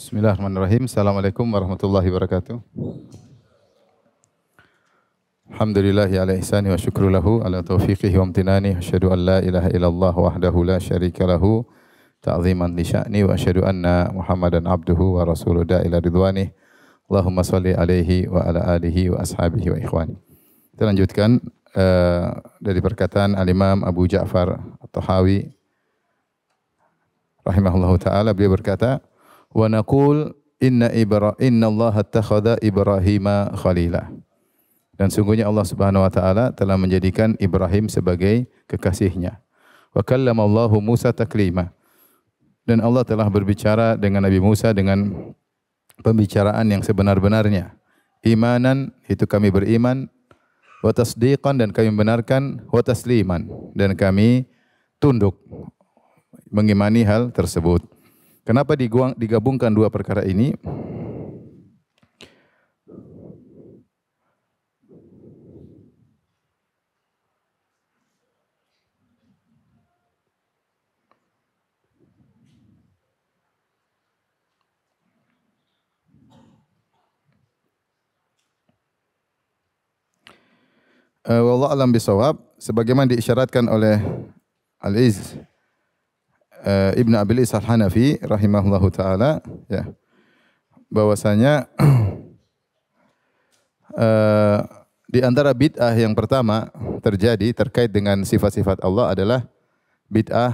Bismillahirrahmanirrahim. Assalamualaikum warahmatullahi wabarakatuh. Alhamdulillahi ala ihsani wa syukru lahu ala taufiqihi wa amtinani. Asyhadu an la ilaha illallah wahdahu la syarika lahu ta'ziman li sya'ni wa asyhadu anna Muhammadan abduhu wa rasuluhu ila ridwanih. Allahumma shalli alaihi wa ala alihi wa ashabihi wa ikhwani. Kita lanjutkan dari perkataan Al-Imam Abu Ja'far At-Tahawi rahimahullahu taala. Beliau berkata, wa naqul inna Allah attakhadha Ibrahima khalila. Dan sungguhnya Allah Subhanahu wa taala telah menjadikan Ibrahim sebagai kekasihnya. Wa kallama Allahu Musa taklima. Dan Allah telah berbicara dengan Nabi Musa dengan pembicaraan yang sebenar-benarnya. Imanan, itu kami beriman, wa tasdiqan, dan kami membenarkan, wa tasliman, dan kami tunduk mengimani hal tersebut. Kenapa digabungkan dua perkara ini? Wallahu a'lam bishawab, sebagaimana diisyaratkan oleh Al-Izz Ibn Abil Is Al-Hanafi rahimahullahu taala, ya, bahwasanya di antara bid'ah yang pertama terjadi terkait dengan sifat-sifat Allah adalah bid'ah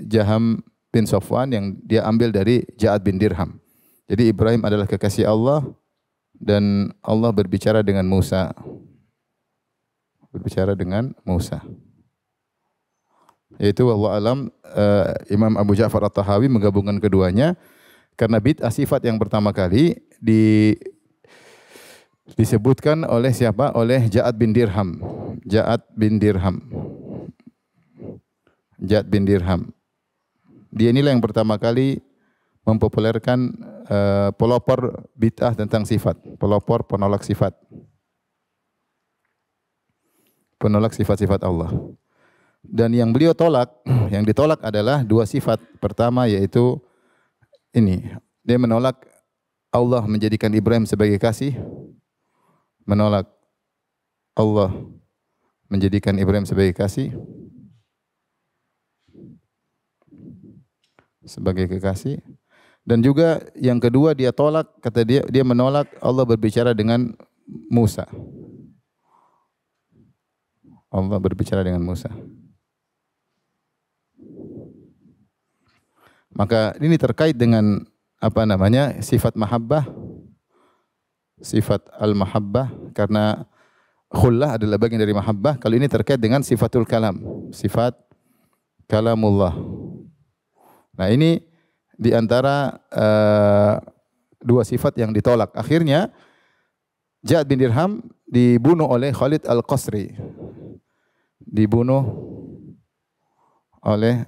Jaham bin Safwan yang dia ambil dari Ja'ad bin Dirham. Jadi Ibrahim adalah kekasih Allah dan Allah berbicara dengan Musa. Yaitu wallahu alam, Imam Abu Ja'far At-Tahawi menggabungkan keduanya karena bid'ah sifat yang pertama kali disebutkan oleh siapa? Oleh Ja'ad bin Dirham. Dia inilah yang pertama kali mempopulerkan pelopor bid'ah tentang sifat, pelopor penolak sifat. Penolak sifat-sifat Allah. Dan yang beliau tolak, yang ditolak adalah dua sifat. Pertama yaitu ini, dia menolak Allah menjadikan Ibrahim sebagai kasih, menolak Allah menjadikan Ibrahim sebagai kasih, sebagai kekasih. Dan juga yang kedua dia tolak, kata dia menolak Allah berbicara dengan Musa. Allah berbicara dengan Musa. Maka ini terkait dengan apa namanya? Sifat mahabbah, sifat al-mahabbah, karena khullah adalah bagian dari mahabbah. Kalau ini terkait dengan sifatul kalam, sifat kalamullah. Nah, ini di antara dua sifat yang ditolak. Akhirnya Ja'ad bin Dirham dibunuh oleh Khalid Al-Qasri. Dibunuh oleh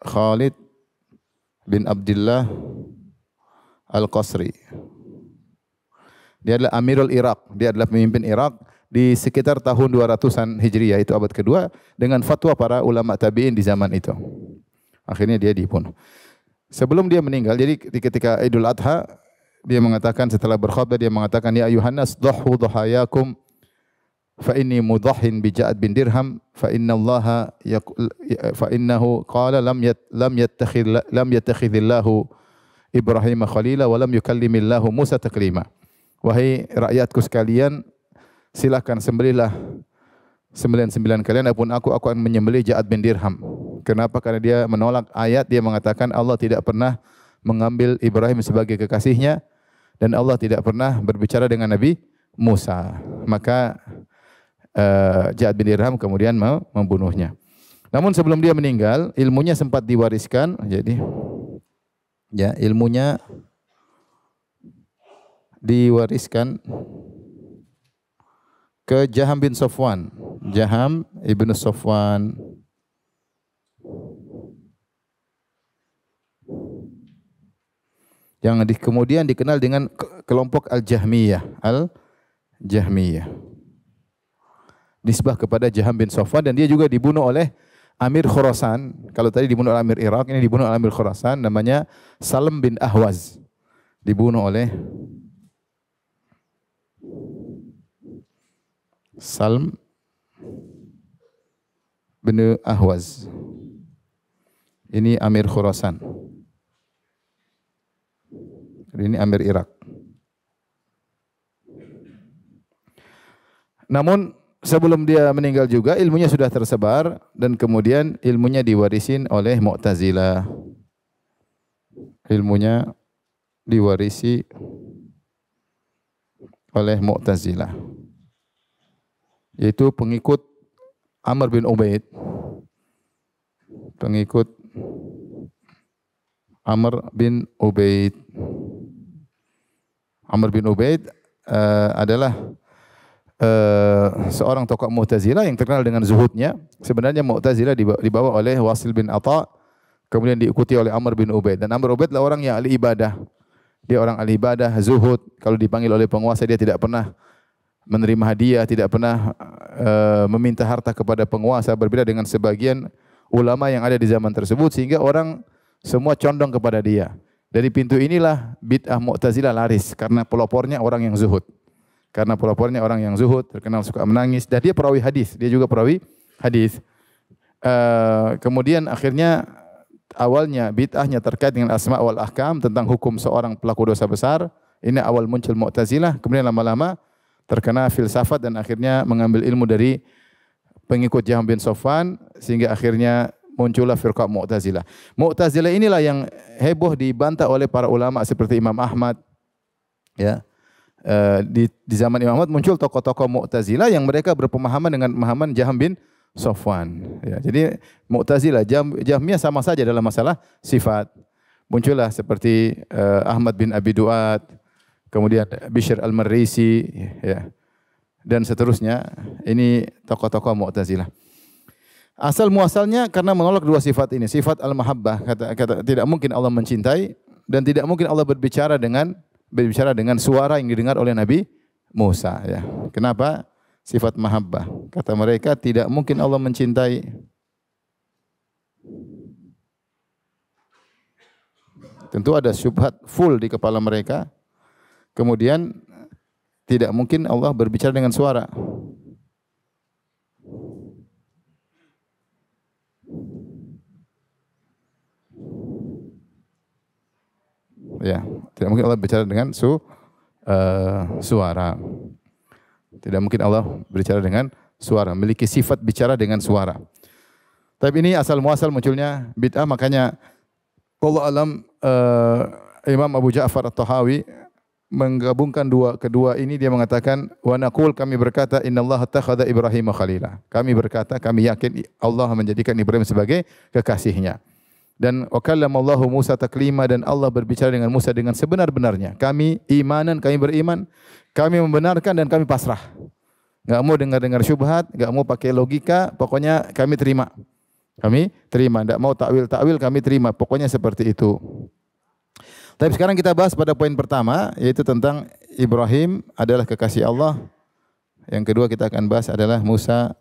Khalid bin Abdullah Al-Qasri. Dia adalah Amirul Iraq, dia adalah pemimpin Irak di sekitar tahun 200-an Hijriyah, itu abad kedua, dengan fatwa para ulama tabi'in di zaman itu. Akhirnya dia dibunuh. Sebelum dia meninggal, jadi ketika Idul Adha, dia mengatakan, setelah berkhutbah dia mengatakan, ya ayuhan nas dhahu dhahayakum fa inni mudahhin bi Ja'ad bin Dirham fa innahu qala lam yattakhidillahu Ibrahim khalila wa lam yukallimillahu Musa taklima. Wahai rakyatku sekalian, silakan sembelihlah sembilan kalian, adapun aku akan menyembelih Ja'ad bin Dirham. Kenapa? Karena dia menolak ayat, dia mengatakan Allah tidak pernah mengambil Ibrahim sebagai kekasihnya dan Allah tidak pernah berbicara dengan Nabi Musa. Maka Ja'ad bin Dirham kemudian membunuhnya. Namun sebelum dia meninggal, ilmunya sempat diwariskan. Jadi, ya, ilmunya diwariskan ke Jaham bin Safwan. Jaham ibn Safwan. Yang kemudian dikenal dengan kelompok Al-Jahmiyah. Al-Jahmiyah. Nisbah kepada Jaham bin Safwan, dan dia juga dibunuh oleh Amir Khurasan. Kalau tadi dibunuh oleh Amir Irak, ini dibunuh oleh Amir Khurasan, namanya Salam bin Ahwaz. dibunuh oleh Salm bin Ahwaz. Ini Amir Khurasan. Ini Amir Irak. Namun sebelum dia meninggal juga ilmunya sudah tersebar dan kemudian ilmunya diwarisin oleh Mu'tazilah. Ilmunya diwarisi oleh Mu'tazilah, yaitu pengikut Amr bin Ubaid. Pengikut Amr bin Ubaid. Amr bin Ubaid adalah seorang tokoh Mu'tazilah yang terkenal dengan zuhudnya. Sebenarnya Mu'tazilah dibawa oleh Wasil bin Atha, kemudian diikuti oleh Amr bin Ubaid. Dan Amr bin Ubaid adalah orang yang ahli ibadah. Dia orang ahli ibadah, zuhud. Kalau dipanggil oleh penguasa dia tidak pernah menerima hadiah, tidak pernah meminta harta kepada penguasa, berbeda dengan sebagian ulama yang ada di zaman tersebut, sehingga orang semua condong kepada dia. Dari pintu inilah bid'ah Mu'tazilah laris, karena pelopornya orang yang zuhud. Karena pelopornya orang yang zuhud, terkenal suka menangis, dan dia perawi hadis, dia juga perawi hadis. Kemudian akhirnya awalnya bid'ahnya terkait dengan asma wal ahkam, tentang hukum seorang pelaku dosa besar. Ini awal muncul Mu'tazilah, kemudian lama-lama terkena filsafat dan akhirnya mengambil ilmu dari pengikut Jahm bin Safwan, sehingga akhirnya muncullah firqah Mu'tazilah. Mu'tazilah inilah yang heboh dibantah oleh para ulama seperti Imam Ahmad. Ya. Di zaman Imam Ahmad muncul tokoh-tokoh Mu'tazilah yang mereka berpemahaman dengan pemahaman Jahm bin Safwan. Ya, jadi Mu'tazilah, Jahmiyah sama saja dalam masalah sifat. Muncullah seperti Ahmad bin Abi Duat, kemudian Bishr al-Marrisi, ya, dan seterusnya. Ini tokoh-tokoh Mu'tazilah. Asal muasalnya karena menolak dua sifat ini. Sifat al-mahabbah, kata tidak mungkin Allah mencintai, dan tidak mungkin Allah berbicara dengan suara yang didengar oleh Nabi Musa. Ya. Kenapa? Sifat mahabbah. Kata mereka tidak mungkin Allah mencintai. Tentu ada syubhat full di kepala mereka. Kemudian tidak mungkin Allah berbicara dengan suara. Ya, tidak mungkin Allah bicara dengan suara. Tidak mungkin Allah berbicara dengan suara, memiliki sifat bicara dengan suara. Tapi ini asal muasal munculnya bid'ah, makanya wallahu alam Imam Abu Ja'far At-Tahawi menggabungkan kedua ini, dia mengatakan wa naqul, kami berkata innallaha takhadha Ibrahim khalila. Kami berkata, kami yakin Allah menjadikan Ibrahim sebagai kekasihnya. Dan wa kallamallahu Musa taklima, dan Allah berbicara dengan Musa dengan sebenar-benarnya. Kami beriman, kami membenarkan dan kami pasrah. Enggak mau dengar-dengar syubhat, enggak mau pakai logika, pokoknya kami terima. Kami terima, enggak mau takwil-takwil, kami terima. Pokoknya seperti itu. Tapi sekarang kita bahas pada poin pertama, yaitu tentang Ibrahim adalah kekasih Allah. Yang kedua kita akan bahas adalah Musa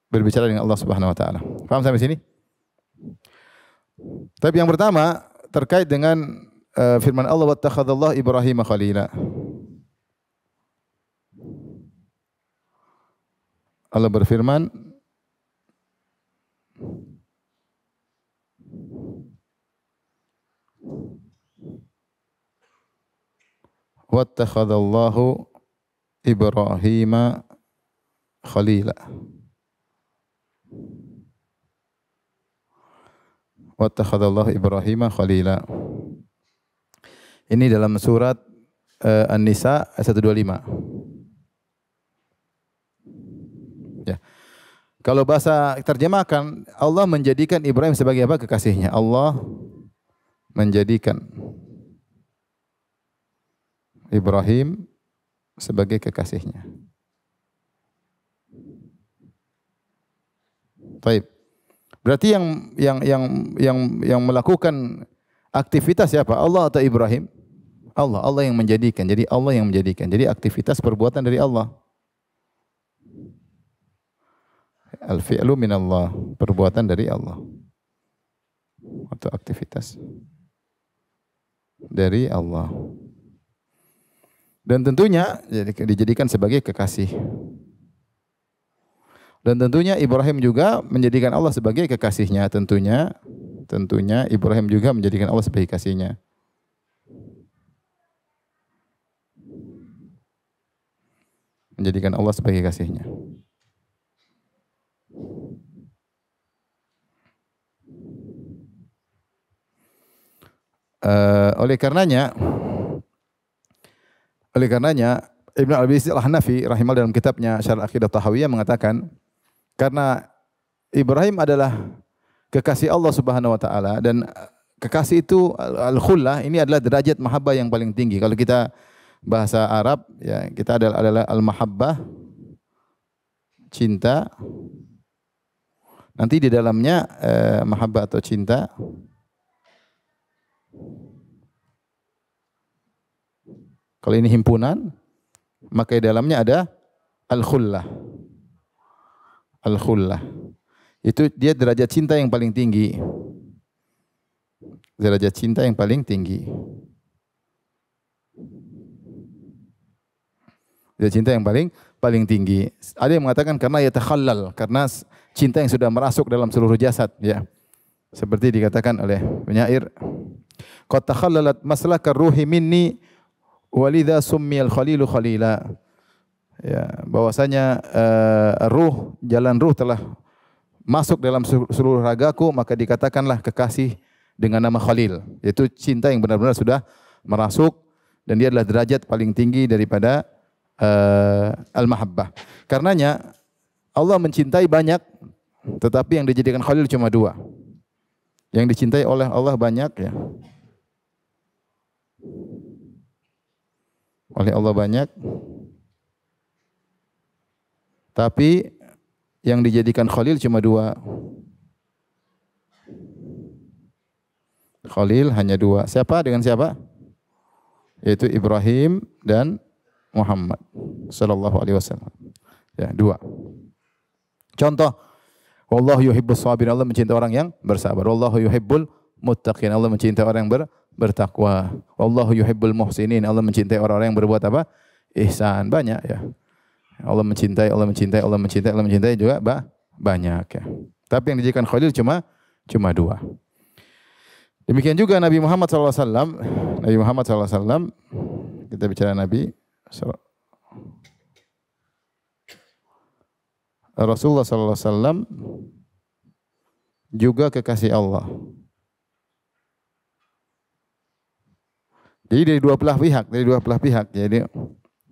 berbicara dengan Allah Subhanahu wa taala. Paham sampai sini? Tapi yang pertama terkait dengan firman Allah wattakhadallahu Ibrahim khalila. Allah berfirman, wattakhadallahu Ibrahim khalila. Wattakhadallahu Ibrahim khalila. Ini dalam surat An-Nisa ayat 125. Ya. Kalau bahasa terjemahkan, Allah menjadikan Ibrahim sebagai apa? Kekasihnya. Allah menjadikan Ibrahim sebagai kekasihnya. Baik. Berarti yang melakukan aktivitas siapa? Allah atau Ibrahim? Allah yang menjadikan. Jadi Allah yang menjadikan. Jadi aktivitas perbuatan dari Allah. Al-fi'lu minallah, perbuatan dari Allah. Atau aktivitas. dari Allah. Dan tentunya dijadikan sebagai kekasih. Dan tentunya Ibrahim juga menjadikan Allah sebagai kekasihnya. Tentunya Ibrahim juga menjadikan Allah sebagai kekasihnya. Menjadikan Allah sebagai kasihnya. Oleh karenanya Ibnu Al-Aziz Al-Hanafi rahimahullah dalam kitabnya Syarh Aqidah Tahawiyah mengatakan, karena Ibrahim adalah kekasih Allah Subhanahu wa taala dan kekasih itu al-khullah, ini adalah derajat mahabbah yang paling tinggi. Kalau kita bahasa Arab ya, kita adalah al-mahabbah, cinta. Nanti di dalamnya mahabbah atau cinta kalau ini himpunan, maka di dalamnya ada al-khullah. Al-khullah. Itu dia derajat cinta yang paling tinggi. Derajat cinta yang paling tinggi. Derajat cinta yang paling tinggi. Ada yang mengatakan karena yatakhallal, karena cinta yang sudah merasuk dalam seluruh jasad, ya. Seperti dikatakan oleh penyair, qad takhallalat maslakar ruhi minni walidha summiyal khalilu khalila. Ya, bahwasanya jalan ruh telah masuk dalam seluruh ragaku, maka dikatakanlah kekasih dengan nama Khalil. Yaitu cinta yang benar-benar sudah merasuk dan dia adalah derajat paling tinggi daripada al-mahabbah. Karenanya Allah mencintai banyak, tetapi yang dijadikan Khalil cuma 2. Yang dicintai oleh Allah banyak, ya. Oleh Allah banyak, tapi yang dijadikan Khalil cuma 2. Khalil hanya 2. Siapa dengan siapa? Yaitu Ibrahim dan Muhammad sallallahu alaihi wasallam. Ya, 2. Contoh, wallahu yuhibbus sabirin, Allah mencintai orang yang bersabar. Wallahu yuhibbul muttaqin, Allah mencintai orang yang bertakwa. Wallahu yuhibbul muhsinin, Allah mencintai orang-orang yang berbuat apa? Ihsan. Banyak, ya. Allah mencintai juga banyak, ya. Tapi yang dijadikan Khalil cuma 2. Demikian juga Nabi Muhammad SAW. Nabi Muhammad SAW, kita bicara Nabi, Rasulullah SAW juga kekasih Allah. Jadi dari dua belah pihak. Jadi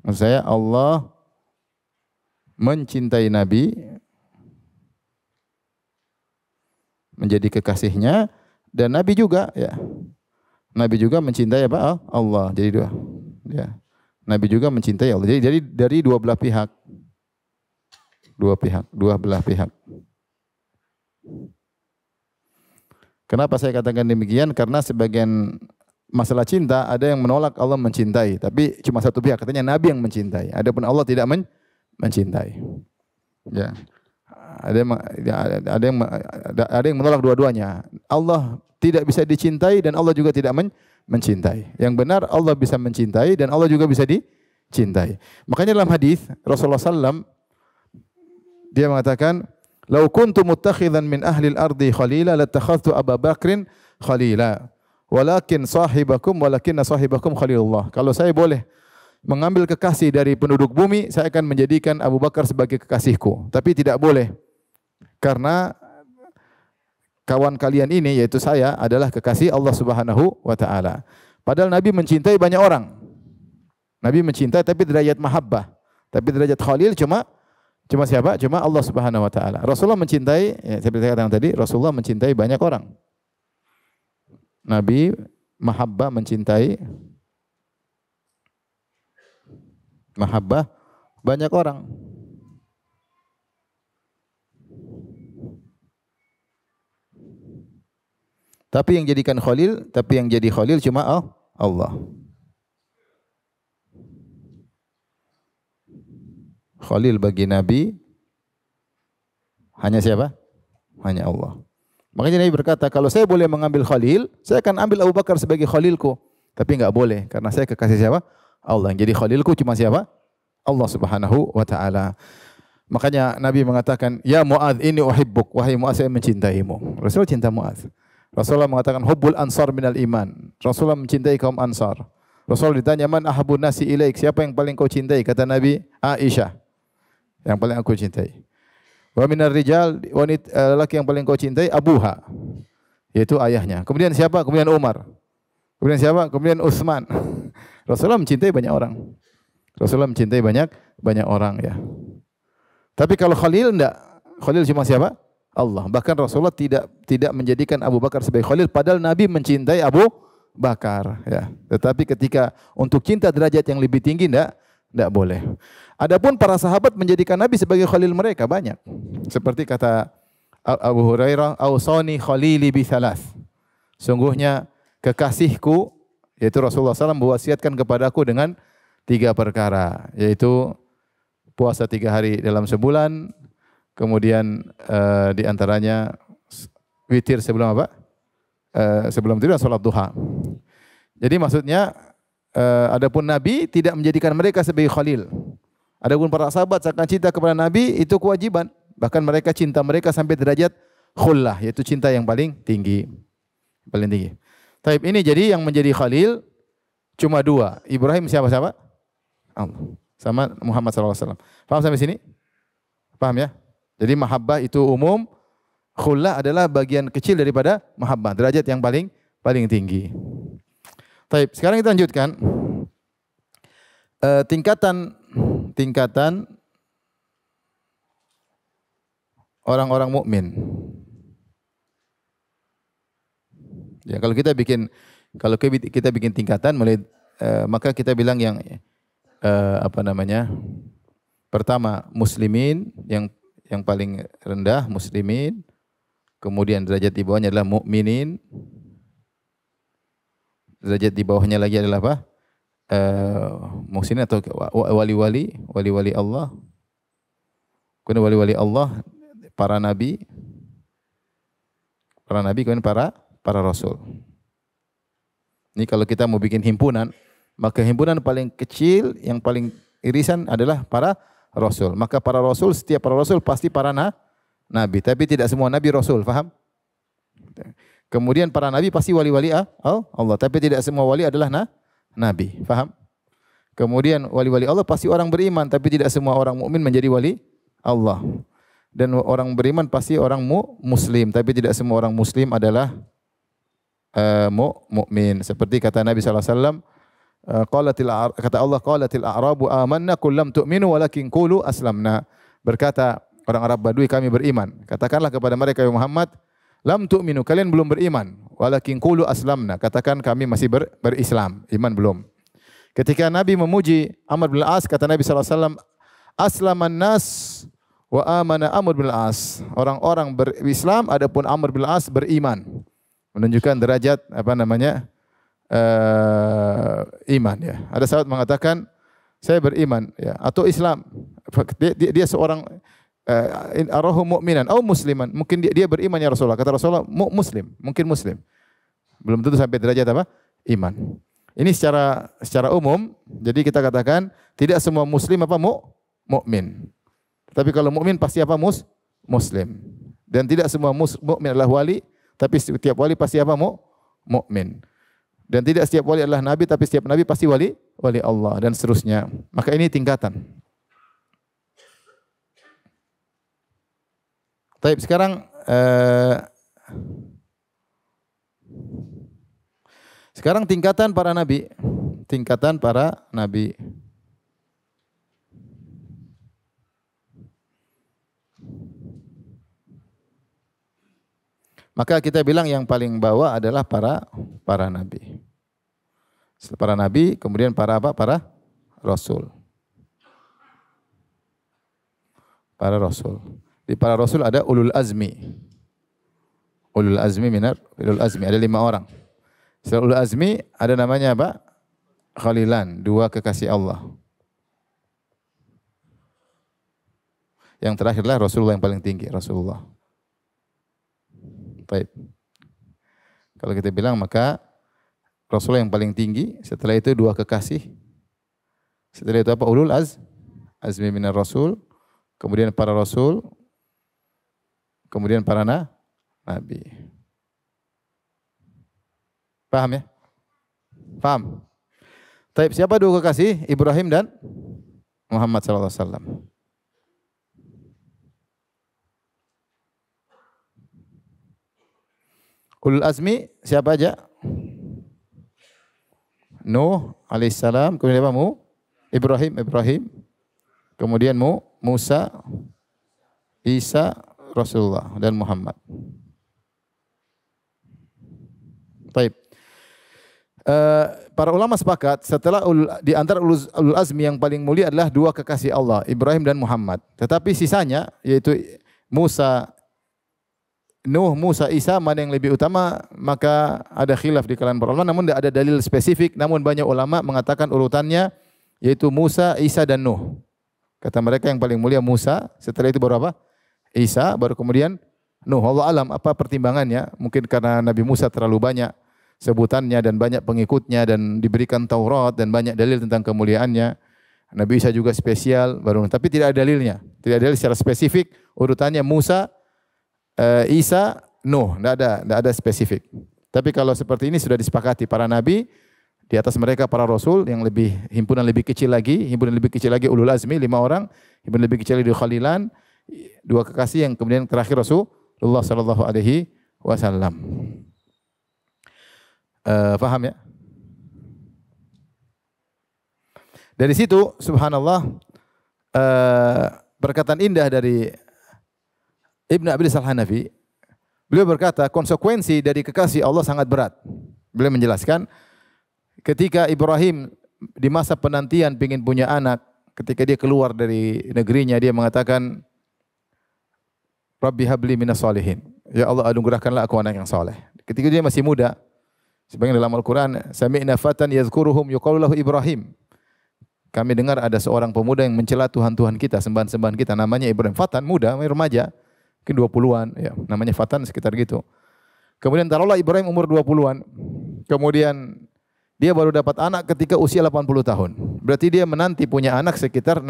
maksud saya Allah mencintai Nabi, menjadi kekasihnya, dan Nabi juga, ya. Nabi juga mencintai apa? Allah. Jadi 2. Ya. Nabi juga mencintai Allah. Jadi dari dua belah pihak. Dua belah pihak. Kenapa saya katakan demikian? Karena sebagian masalah cinta ada yang menolak Allah mencintai, tapi cuma satu pihak, katanya Nabi yang mencintai. Adapun Allah tidak mencintai. Ya. Ada yang menolak dua-duanya. Allah tidak bisa dicintai dan Allah juga tidak mencintai. Yang benar Allah bisa mencintai dan Allah juga bisa dicintai. Makanya dalam hadis Rasulullah SAW dia mengatakan, "Lau kuntu muttakhidhan min ahli al-ardi khalila latakhadhtu Abu Bakrin khalila. Walakinna sahibakum khalilullah." Kalau saya boleh mengambil kekasih dari penduduk bumi, saya akan menjadikan Abu Bakar sebagai kekasihku. Tapi tidak boleh, karena kawan kalian ini, yaitu saya, adalah kekasih Allah Subhanahu wa taala. Padahal Nabi mencintai banyak orang. Nabi mencintai tapi derajat mahabbah. Tapi derajat Khalil cuma siapa? Cuma Allah Subhanahu wa taala. Rasulullah mencintai, ya, seperti saya katakan tadi, Rasulullah mencintai banyak orang. Nabi mahabbah mencintai banyak orang. Tapi yang jadi Khalil cuma Allah. Khalil bagi Nabi hanya siapa? Hanya Allah. Makanya Nabi berkata, kalau saya boleh mengambil Khalil, saya akan ambil Abu Bakar sebagai Khalilku. Tapi enggak boleh karena saya kekasih siapa? Allah. Yang jadi khalilku cuma siapa? Allah Subhanahu wa taala. Makanya Nabi mengatakan, "Ya Muadz, ini uhibbuk." Wahai Muadz, saya mencintaimu. Rasul cinta Muadz. Rasulullah mengatakan, "Hubbul ansar minal iman." Rasulullah mencintai kaum Ansar. Rasul ditanya, "Man ahabun nasi ilaik?" Siapa yang paling kau cintai? Kata Nabi, "Aisyah." Yang paling aku cintai. Wa minar rijal, wanita laki yang paling kau cintai Abuha, yaitu ayahnya. Kemudian siapa? Kemudian Umar. Kemudian siapa? Kemudian Utsman. Rasulullah mencintai banyak orang. Rasulullah mencintai banyak orang ya. Tapi kalau Khalil enggak. Khalil cuma siapa? Allah. Bahkan Rasulullah tidak menjadikan Abu Bakar sebagai Khalil padahal Nabi mencintai Abu Bakar ya. Tetapi ketika untuk cinta derajat yang lebih tinggi enggak boleh. Adapun para sahabat menjadikan Nabi sebagai Khalil mereka banyak. Seperti kata Abu Hurairah, "Ausani khalili bi thalath." Sungguhnya kekasihku yaitu Rasulullah SAW mewasiatkan kepadaku dengan 3 perkara, yaitu puasa 3 hari dalam sebulan, kemudian di antaranya witir sebelum apa? Sebelum tidur dan salat duha. Jadi maksudnya adapun Nabi tidak menjadikan mereka sebagai khalil. Adapun para sahabat akan cinta kepada Nabi itu kewajiban. Bahkan mereka cinta mereka sampai derajat khullah, yaitu cinta yang paling tinggi. Paling tinggi. Taib ini jadi yang menjadi khalil cuma 2. Ibrahim siapa-siapa? Allah. Sama Muhammad SAW. Paham sampai sini? Paham ya? Jadi mahabbah itu umum, khullah adalah bagian kecil daripada mahabbah, derajat yang paling tinggi. Taib, sekarang kita lanjutkan tingkatan orang-orang mukmin. Ya, kalau kita bikin tingkatan mulai maka kita bilang yang pertama muslimin yang paling rendah muslimin, kemudian derajat di bawahnya adalah mukminin, derajat di bawahnya lagi adalah apa? Muhsinin atau wali-wali Allah. Kemudian wali-wali Allah, para nabi, kemudian para rasul. Ini kalau kita mau bikin himpunan, maka himpunan paling kecil yang paling irisan adalah para rasul. Maka para rasul, setiap para rasul pasti para nabi, tapi tidak semua nabi rasul, faham? Kemudian para nabi pasti wali-wali Allah, tapi tidak semua wali adalah nabi, faham? Kemudian wali-wali Allah pasti orang beriman, tapi tidak semua orang mukmin menjadi wali Allah. Dan orang beriman pasti orang muslim, tapi tidak semua orang muslim adalah mukmin. Seperti kata Nabi SAW, kata Allah, qalatil a'rabu amanna qul lam tu'minu walakin qulu aslamna. Berkata orang Arab Badui, kami beriman. Katakanlah kepada mereka, ya Muhammad, lam tu'minu, kalian belum beriman. Walakin qulu aslamna, katakan kami masih berislam, iman belum. Ketika Nabi memuji Amr bin Al-As, kata Nabi SAW, aslaman nas wa amana Amr bin Al-As. Orang-orang berislam, adapun Amr bin Al-As beriman. Menunjukkan derajat iman ya. Ada sahabat mengatakan saya beriman ya atau Islam. Dia seorang arahu mu'minan atau musliman. Mungkin dia beriman ya Rasulullah. Kata Rasulullah muslim, mungkin muslim. Belum tentu sampai derajat apa? Iman. Ini secara umum. Jadi kita katakan tidak semua muslim mukmin. Tapi kalau mukmin pasti apa? Muslim. Dan tidak semua mukmin adalah wali. Tapi setiap wali pasti apa? Mukmin. Dan tidak setiap wali adalah nabi, tapi setiap nabi pasti wali Allah dan seterusnya. Maka ini tingkatan. Baik, sekarang tingkatan para nabi. Tingkatan para nabi. Maka kita bilang yang paling bawah adalah para nabi. Para nabi, kemudian para rasul. Para rasul. Di para rasul ada ulul azmi. Ulul azmi ada 5 orang. Setelah ulul azmi ada namanya apa? Khalilan, 2 kekasih Allah. Yang terakhirlah Rasulullah yang paling tinggi, Rasulullah. Baik. Kalau kita bilang maka Rasul yang paling tinggi. Setelah itu dua kekasih. Setelah itu apa? Azmi minar Rasul. Kemudian para Rasul. Kemudian para Nabi. Paham ya? Paham? Taib, siapa dua kekasih? Ibrahim dan Muhammad sallallahu alaihi wasallam. Ulul azmi siapa aja? Nuh alaihissalam, kemudian apa? Ibrahim. Kemudian Musa, Isa, Rasulullah dan Muhammad. Taib. Para ulama sepakat setelah di antara ulul azmi yang paling mulia adalah dua kekasih Allah, Ibrahim dan Muhammad. Tetapi sisanya yaitu Nuh, Musa, Isa mana yang lebih utama, maka ada khilaf di kalangan para ulama, namun tidak ada dalil spesifik, namun banyak ulama mengatakan urutannya yaitu Musa, Isa dan Nuh. Kata mereka yang paling mulia Musa, setelah itu baru apa? Isa, baru kemudian Nuh. Allah alam apa pertimbangannya? Mungkin karena Nabi Musa terlalu banyak sebutannya dan banyak pengikutnya dan diberikan Taurat dan banyak dalil tentang kemuliaannya. Nabi Isa juga spesial, tapi tidak ada dalilnya. Tidak ada dalil secara spesifik urutannya Musa, Isa, Nuh, tidak ada spesifik. Tapi kalau seperti ini sudah disepakati para nabi, di atas mereka para rasul yang himpunan lebih kecil lagi ulul azmi 5 orang, himpunan lebih kecil lagi khalilan, 2 kekasih yang kemudian terakhir Rasulullah sallallahu alaihi wasallam. Paham ya? Dari situ subhanallah perkataan indah dari Ibnu Abi Al-Hanafi, beliau berkata konsekuensi dari kekasih Allah sangat berat. Beliau menjelaskan ketika Ibrahim di masa penantian ingin punya anak, ketika dia keluar dari negerinya dia mengatakan Rabbi habli minas solihin. Ya Allah anugerahkanlah aku anak yang saleh. Ketika dia masih muda, sebagian dalam Al-Qur'an sami'na fatan yadhkuruhum yuqalu lahu Ibrahim. Kami dengar ada seorang pemuda yang mencela Tuhan-Tuhan kita, sembahan-sembahan kita, namanya Ibrahim. Fatan, muda, remaja. Mungkin 20-an, ya, namanya Fatan sekitar gitu. Kemudian taruhlah Ibrahim umur 20-an. Kemudian dia baru dapat anak ketika usia 80 tahun. Berarti dia menanti punya anak sekitar 60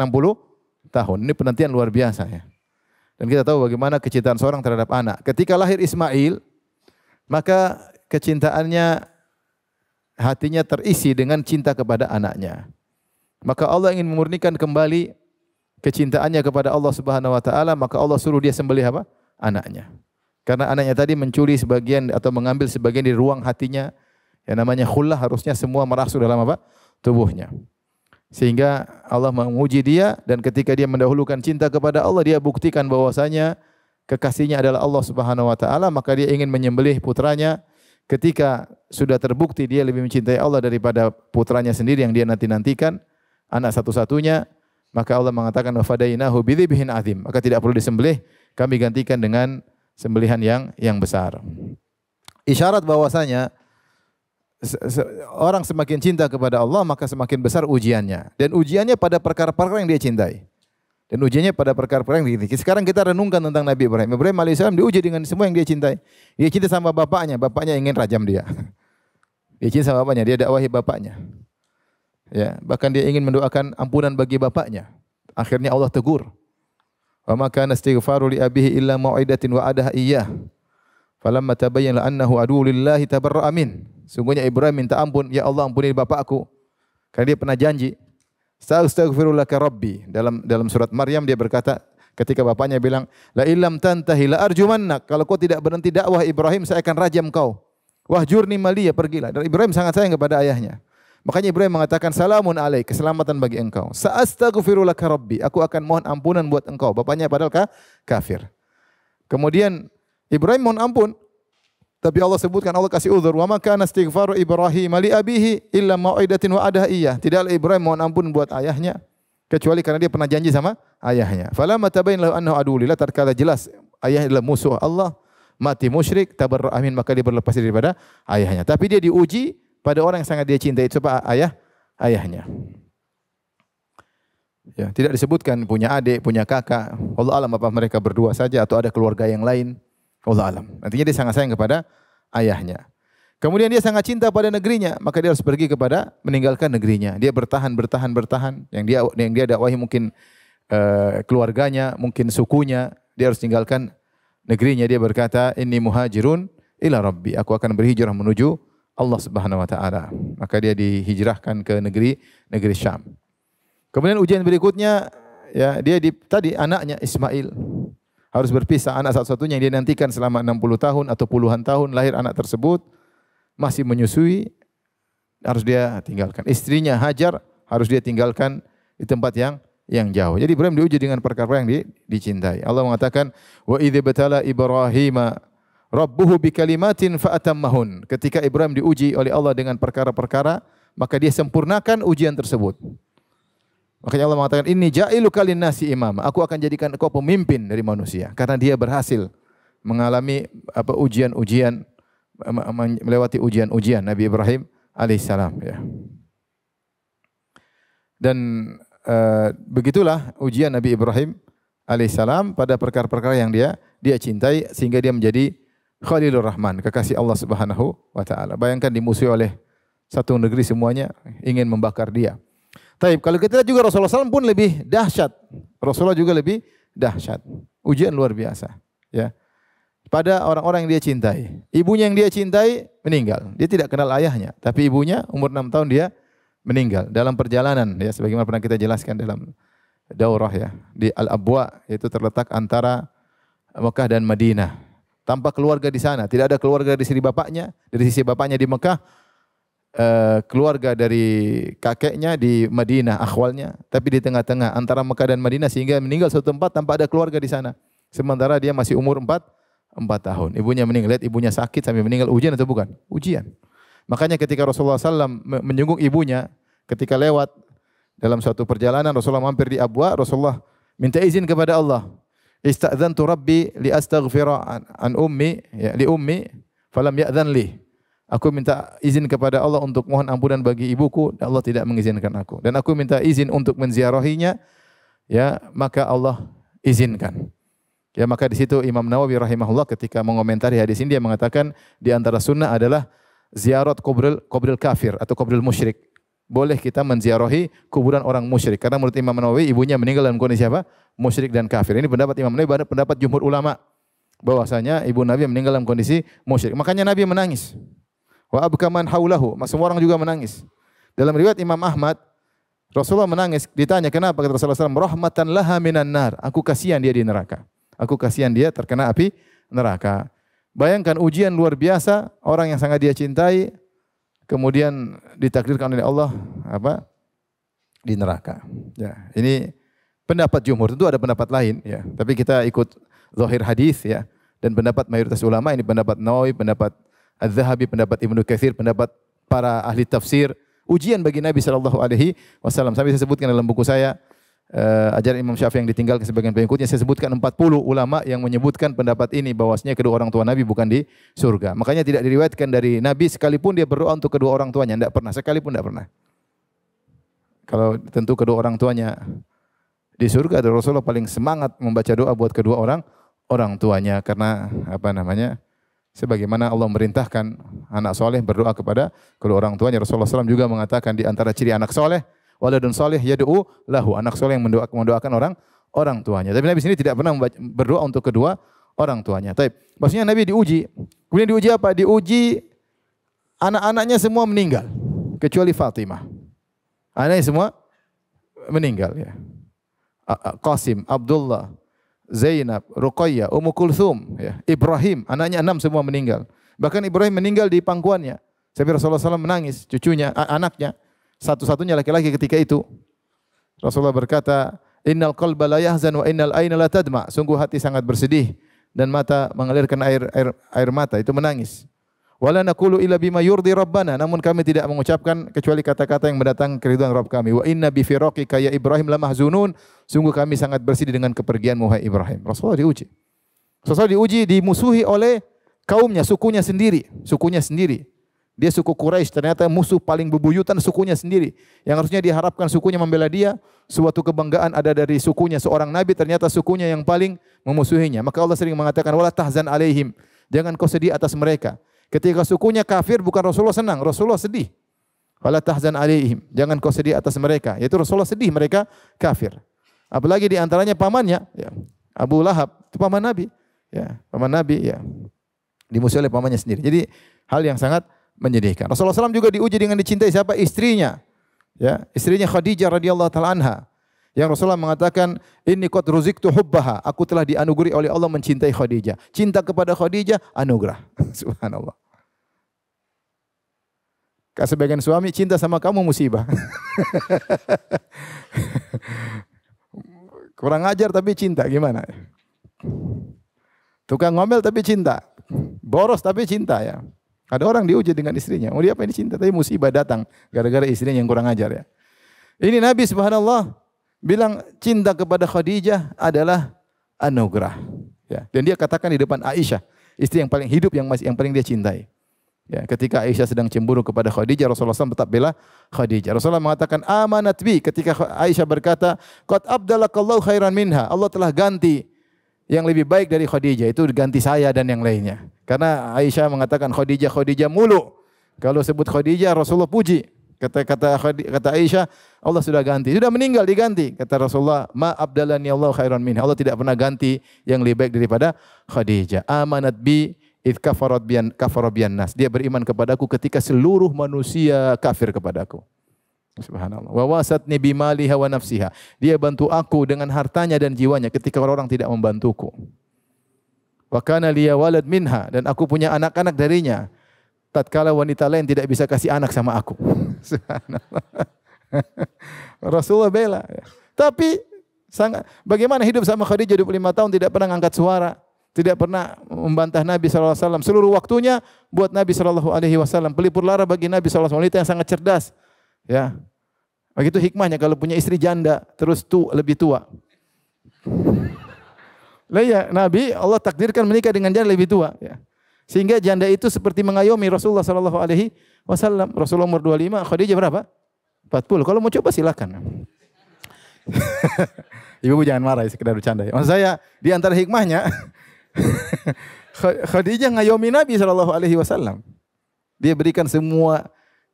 tahun. Ini penantian luar biasa ya. Dan kita tahu bagaimana kecintaan seorang terhadap anak. Ketika lahir Ismail, maka kecintaannya, hatinya terisi dengan cinta kepada anaknya. Maka Allah ingin memurnikan kembali kecintaannya kepada Allah Subhanahu wa taala, maka Allah suruh dia sembelih apa? Anaknya. Karena anaknya tadi mencuri sebagian atau mengambil sebagian dari ruang hatinya. Yang namanya khullah harusnya semua merasuk dalam apa? Tubuhnya. Sehingga Allah menguji dia dan ketika dia mendahulukan cinta kepada Allah, dia buktikan bahwasanya kekasihnya adalah Allah Subhanahu wa taala, maka dia ingin menyembelih putranya. Ketika sudah terbukti dia lebih mencintai Allah daripada putranya sendiri yang dia nanti-nantikan, anak satu-satunya, maka Allah mengatakan wa fadainahu bidzibhin azim. Maka tidak perlu disembelih, kami gantikan dengan sembelihan yang besar. Isyarat bahwasanya orang semakin cinta kepada Allah maka semakin besar ujiannya. Dan ujiannya pada perkara-perkara yang dia cintai. Dan ujiannya pada perkara-perkara yang dia cintai. Sekarang kita renungkan tentang Nabi Ibrahim. Ibrahim alaihissalam diuji dengan semua yang dia cintai. Dia cinta sama bapaknya ingin rajam dia. Dia cinta sama bapaknya, dia dakwahi bapaknya. Ya, bahkan dia ingin mendoakan ampunan bagi bapaknya. Akhirnya Allah tegur. Wa ma kana istighfaru li abihi illa mau'idatin wa'adaha iyyah. Falamma tabayyana annahu aduwwu lillahi tabarra'a min. Sungguhnya Ibrahim minta ampun, ya Allah ampuni bapakku. Karena dia pernah janji. Astaghfirullah ka rabbi. Dalam surat Maryam dia berkata ketika bapaknya bilang, la illam tantahi la arjumannak. Kalau kau tidak berhenti dakwah Ibrahim, saya akan rajam kau. Wahjurni maliya, pergilah. Dan Ibrahim sangat sayang kepada ayahnya. Makanya Ibrahim mengatakan salamun alaik, keselamatan bagi engkau. Sa'astaghfiru laka rabbi, aku akan mohon ampunan buat engkau. Bapaknya padahal kafir. Kemudian Ibrahim mohon ampun, tapi Allah sebutkan, Allah kasih uzur, wa ma kana istighfaru Ibrahim li abihi illa mau'idatin wa'adaha iyyah. Tidaklah Ibrahim mohon ampun buat ayahnya kecuali karena dia pernah janji sama ayahnya. Falamma tabayyana lahu annahu aduwwu lillah, tatkala jelas ayahnya adalah musuh Allah, mati musyrik, tabarra'a min, maka dia berlepas diri daripada ayahnya. Tapi dia diuji pada orang yang sangat dia cintai, itu apa? Ayahnya. Ya, tidak disebutkan punya adik, punya kakak. Allah alam apa mereka berdua saja atau ada keluarga yang lain. Allah alam. Nantinya dia sangat sayang kepada ayahnya. Kemudian dia sangat cinta pada negerinya, maka dia harus pergi kepada meninggalkan negerinya. Dia bertahan. Yang dia dakwahi mungkin keluarganya, mungkin sukunya. Dia harus tinggalkan negerinya. Dia berkata, "Inni muhajirun ila Rabbi." Aku akan berhijrah menuju Allah Subhanahu wa taala. Maka dia dihijrahkan ke negeri Syam. Kemudian ujian berikutnya, ya, tadi anaknya Ismail harus berpisah, anak satu-satunya yang dia nantikan selama 60 tahun atau puluhan tahun, lahir anak tersebut masih menyusui, harus dia tinggalkan. Istrinya Hajar harus dia tinggalkan di tempat yang jauh. Jadi Ibrahim diuji dengan perkara yang dicintai. Allah mengatakan, "Wa idz batala Ibrahima rabbuhu bikalimatin fa'atammahun." Ketika Ibrahim diuji oleh Allah dengan perkara-perkara, maka dia sempurnakan ujian tersebut. Makanya Allah mengatakan, "Inni ja'iluka lin-nasi imama." Aku akan jadikan engkau pemimpin dari manusia, karena dia berhasil mengalami ujian-ujian, melewati ujian-ujian Nabi Ibrahim alaihissalam, ya. Dan begitulah ujian Nabi Ibrahim alaihissalam pada perkara-perkara yang dia cintai, sehingga dia menjadi Khalilur Rahman, kekasih Allah Subhanahu wa taala. Bayangkan dimusuhi oleh satu negeri semuanya ingin membakar dia. Taib, kalau kita lihat juga Rasulullah SAW pun lebih dahsyat. Rasulullah juga lebih dahsyat. Ujian luar biasa, ya. Pada orang-orang yang dia cintai. Ibunya yang dia cintai meninggal. Dia tidak kenal ayahnya, tapi ibunya umur 6 tahun dia meninggal dalam perjalanan, ya, sebagaimana pernah kita jelaskan dalam daurah, ya, di Al-Abwa, yaitu terletak antara Mekah dan Madinah. Tanpa keluarga di sana, tidak ada keluarga dari sisi bapaknya di Mekah, keluarga dari kakeknya di Madinah, akhwalnya, tapi di tengah-tengah antara Mekah dan Madinah, sehingga meninggal suatu tempat tanpa ada keluarga di sana. Sementara dia masih umur 4 tahun. Ibunya meninggal, lihat ibunya sakit sampai meninggal. Ujian atau bukan? Ujian. Makanya ketika Rasulullah SAW menjenguk ibunya, ketika lewat dalam suatu perjalanan, Rasulullah mampir di Abwa, Rasulullah minta izin kepada Allah. Ista'dzantu Rabbi li astaghfira an ummi, ya, li ummi, falam ya'dzan li. Aku minta izin kepada Allah untuk mohon ampunan bagi ibuku, dan Allah tidak mengizinkan aku. Dan aku minta izin untuk menziarahinya, ya, maka Allah izinkan. Ya, maka di situ Imam Nawawi rahimahullah ketika mengomentari hadis ini, dia mengatakan di antara sunnah adalah ziarat kubril kafir atau kubril musyrik. Boleh kita menziarahi kuburan orang musyrik, karena menurut Imam Nawawi ibunya meninggal dalam kondisi apa? Musyrik dan kafir. Ini pendapat Imam Nawawi, pendapat jumhur ulama bahwasanya ibu Nabi meninggal dalam kondisi musyrik. Makanya Nabi menangis. Wa abka man haulahu, semua orang juga menangis. Dalam riwayat Imam Ahmad, Rasulullah menangis, ditanya kenapa, kata Rasulullah SAW, rahmatan laha minan nar. Aku kasihan dia di neraka. Aku kasihan dia terkena api neraka. Bayangkan ujian luar biasa, orang yang sangat dia cintai kemudian ditakdirkan oleh Allah di neraka. Ya, ini pendapat jumhur, tentu ada pendapat lain, ya. Tapi kita ikut zahir hadis, ya. Dan pendapat mayoritas ulama ini pendapat Nawawi, pendapat Az-Zahabi, pendapat Ibnu Katsir, pendapat para ahli tafsir. Ujian bagi Nabi sallallahu alaihi wasallam. Sampai saya sebutkan dalam buku saya ajaran Imam Syafi'i yang ditinggalkan sebagian pengikutnya, saya sebutkan 40 ulama yang menyebutkan pendapat ini bahwasanya kedua orang tua Nabi bukan di surga. Makanya tidak diriwayatkan dari Nabi sekalipun dia berdoa untuk kedua orang tuanya, tidak pernah, sekalipun tidak pernah. Kalau tentu kedua orang tuanya di surga, Rasulullah paling semangat membaca doa buat kedua orang tuanya, karena sebagaimana Allah merintahkan anak soleh berdoa kepada kedua orang tuanya. Rasulullah SAW juga mengatakan di antara ciri anak soleh, waladun soleh yad'u lahu, anak soleh yang mendoakan orang tuanya. Tapi Nabi sendiri tidak pernah berdoa untuk kedua orang tuanya. Tapi maksudnya Nabi diuji. Kemudian diuji apa? Diuji anak-anaknya semua meninggal kecuali Fatimah. Anaknya semua meninggal, ya. Qasim, Abdullah, Zainab, Ruqayyah, Ummu Kulthum, ya. Ibrahim, anaknya 6 semua meninggal. Bahkan Ibrahim meninggal di pangkuannya. Sampai Rasulullah SAW menangis, cucunya, anaknya, satu-satunya laki-laki ketika itu. Rasulullah berkata, "Innal qalba la yahzan wa innal aina la tadma." Sungguh hati sangat bersedih dan mata mengalirkan air mata, itu menangis. Wala naqulu illa bima yurdi rabbana, namun kami tidak mengucapkan kecuali kata-kata yang mendatangkan keridhaan Rabb kami. Wa inna bi firaqika ya Ibrahim lamahzunun, sungguh kami sangat bersedih dengan kepergianmu wahai Ibrahim. Rasulullah diuji. Rasulullah diuji, dimusuhi oleh kaumnya, sukunya sendiri. Dia suku Quraisy, ternyata musuh paling bebuyutan sukunya sendiri. Yang harusnya diharapkan sukunya membela dia, suatu kebanggaan ada dari sukunya seorang nabi, ternyata sukunya yang paling memusuhinya. Maka Allah sering mengatakan wala tahzan alaihim, jangan kau sedih atas mereka. Ketika sukunya kafir bukan Rasulullah senang, Rasulullah sedih. Wala tahzan alaihim, jangan kau sedih atas mereka. Yaitu Rasulullah sedih mereka kafir. Apalagi di antaranya pamannya, ya, Abu Lahab, itu paman Nabi, ya, paman Nabi, ya, dimusuhi oleh pamannya sendiri. Jadi hal yang sangat menyedihkan. Rasulullah SAW juga diuji dengan dicintai siapa? Istrinya, ya, istrinya Khadijah radhiyallahu taala anha. Yang Rasulullah mengatakan, inni qad ruziktu hubbaha, aku telah dianugerahi oleh Allah mencintai Khadijah. Cinta kepada Khadijah anugerah. Subhanallah. Sebagian suami cinta sama kamu musibah. Kurang ajar tapi cinta, gimana? Tukang ngomel tapi cinta. Boros tapi cinta, ya. Ada orang diuji dengan istrinya. Oh, dia apa ini cinta, tapi musibah datang gara-gara istrinya yang kurang ajar, ya. Ini Nabi subhanallah bilang cinta kepada Khadijah adalah anugerah, ya. Dan dia katakan di depan Aisyah, istri yang paling hidup, yang paling dia cintai. Ya, ketika Aisyah sedang cemburu kepada Khadijah, Rasulullah SAW tetap bela Khadijah. Rasulullah mengatakan amanat bi, ketika Aisyah berkata, qad abdalakallahu khairan minha, Allah telah ganti yang lebih baik dari Khadijah, itu ganti saya dan yang lainnya. Karena Aisyah mengatakan Khadijah mulu. Kalau sebut Khadijah Rasulullah puji. Kata Aisyah, Allah sudah ganti, sudah meninggal diganti. Kata Rasulullah, ma abdalani Allah khairan minha, Allah tidak pernah ganti yang lebih baik daripada Khadijah. Amanat bi id kafarat biyan nas. Dia beriman kepadaku ketika seluruh manusia kafir kepadaku. Subhanallah. Wa wasatni bimaliha wa nafsiha. Dia bantu aku dengan hartanya dan jiwanya ketika orang-orang tidak membantuku. Wa kana liya walad minha, dan aku punya anak-anak darinya tatkala wanita lain tidak bisa kasih anak sama aku. Subhanallah. Rasulullah bela. Tapi bagaimana hidup sama Khadijah 25 tahun tidak pernah angkat suara. Tidak pernah membantah Nabi SAW. Seluruh waktunya buat Nabi SAW. Pelipur lara bagi Nabi SAW. Wanita yang sangat cerdas. Ya, begitu hikmahnya kalau punya istri janda terus lebih tua. Lah ya, Nabi Allah takdirkan menikah dengan janda lebih tua. Ya. Sehingga janda itu seperti mengayomi Rasulullah SAW. Rasulullah umur 25, Khadijah berapa? 40. Kalau mau coba silakan. Ibu jangan marah, sekedar bercanda. Maksud saya di antara hikmahnya. Khadijah ngayomi Nabi SAW. Dia berikan semua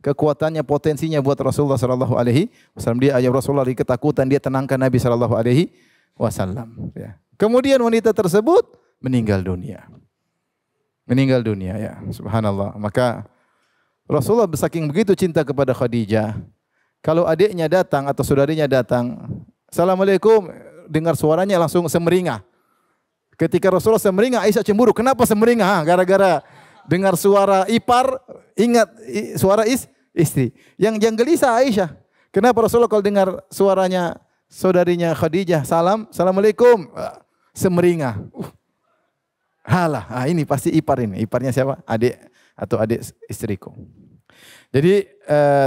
kekuatannya, potensinya buat Rasulullah SAW. Dia ayah Rasulullah di ketakutan, dia tenangkan Nabi SAW. Ya. Kemudian wanita tersebut meninggal dunia. Meninggal dunia, ya. Subhanallah. Maka Rasulullah saking begitu cinta kepada Khadijah. Kalau adiknya datang atau saudarinya datang, Assalamualaikum, dengar suaranya langsung semeringah. Ketika Rasulullah semeringah, Aisyah cemburu. Kenapa semeringah? Gara-gara dengar suara ipar, ingat suara istri. Yang gelisah Aisyah. Kenapa Rasulullah kalau dengar suaranya saudarinya Khadijah, Assalamualaikum, semeringah. Halah, ini pasti ipar ini. Iparnya siapa? Adik atau adik istriku. Jadi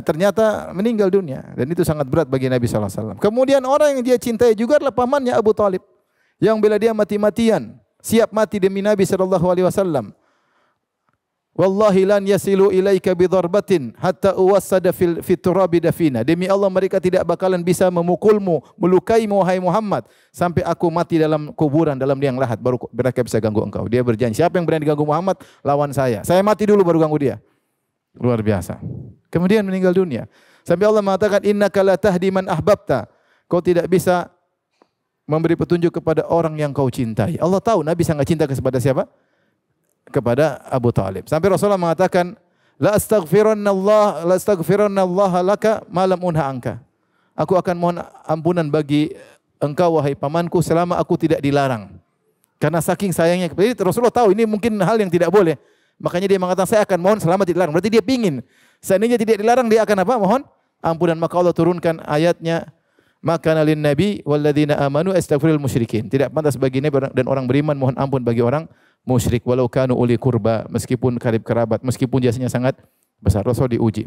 ternyata meninggal dunia. Dan itu sangat berat bagi Nabi SAW. Kemudian orang yang dia cintai juga adalah pamannya Abu Talib. Yang bila dia mati-matian, siap mati demi Nabi SAW. Wallahi lan yasilu ilaika bidharbatin hatta uwassada fit turabi dafina. Demi Allah mereka tidak bakalan bisa memukulmu, melukaimu wahai Muhammad sampai aku mati dalam kuburan, dalam liang lahat, baru mereka bisa ganggu engkau. Dia berjanji, siapa yang berani ganggu Muhammad lawan saya. Saya mati dulu baru ganggu dia. Luar biasa. Kemudian meninggal dunia. Sampai Allah mengatakan innaka la tahdi man ahbabta. Kau tidak bisa memberi petunjuk kepada orang yang kau cintai. Allah tahu Nabi sangat cinta kepada siapa? Kepada Abu Talib. Sampai Rasulullah mengatakan, la astaghfiranna Allah laka ma lam unha anka. Aku akan mohon ampunan bagi engkau wahai pamanku selama aku tidak dilarang. Karena saking sayangnya. Jadi Rasulullah tahu ini mungkin hal yang tidak boleh. Makanya dia mengatakan saya akan mohon selama tidak dilarang. Berarti dia pingin. Seandainya tidak dilarang dia akan apa? Mohon ampunan. Maka Allah turunkan ayatnya, maka nalin nabi walladzina amanu astaghfirul musyrikin. Tidak pantas bagi Nabi dan orang beriman mohon ampun bagi orang musyrik walau kanu uli kurba, meskipun karib kerabat, meskipun jasanya sangat besar. Rasul diuji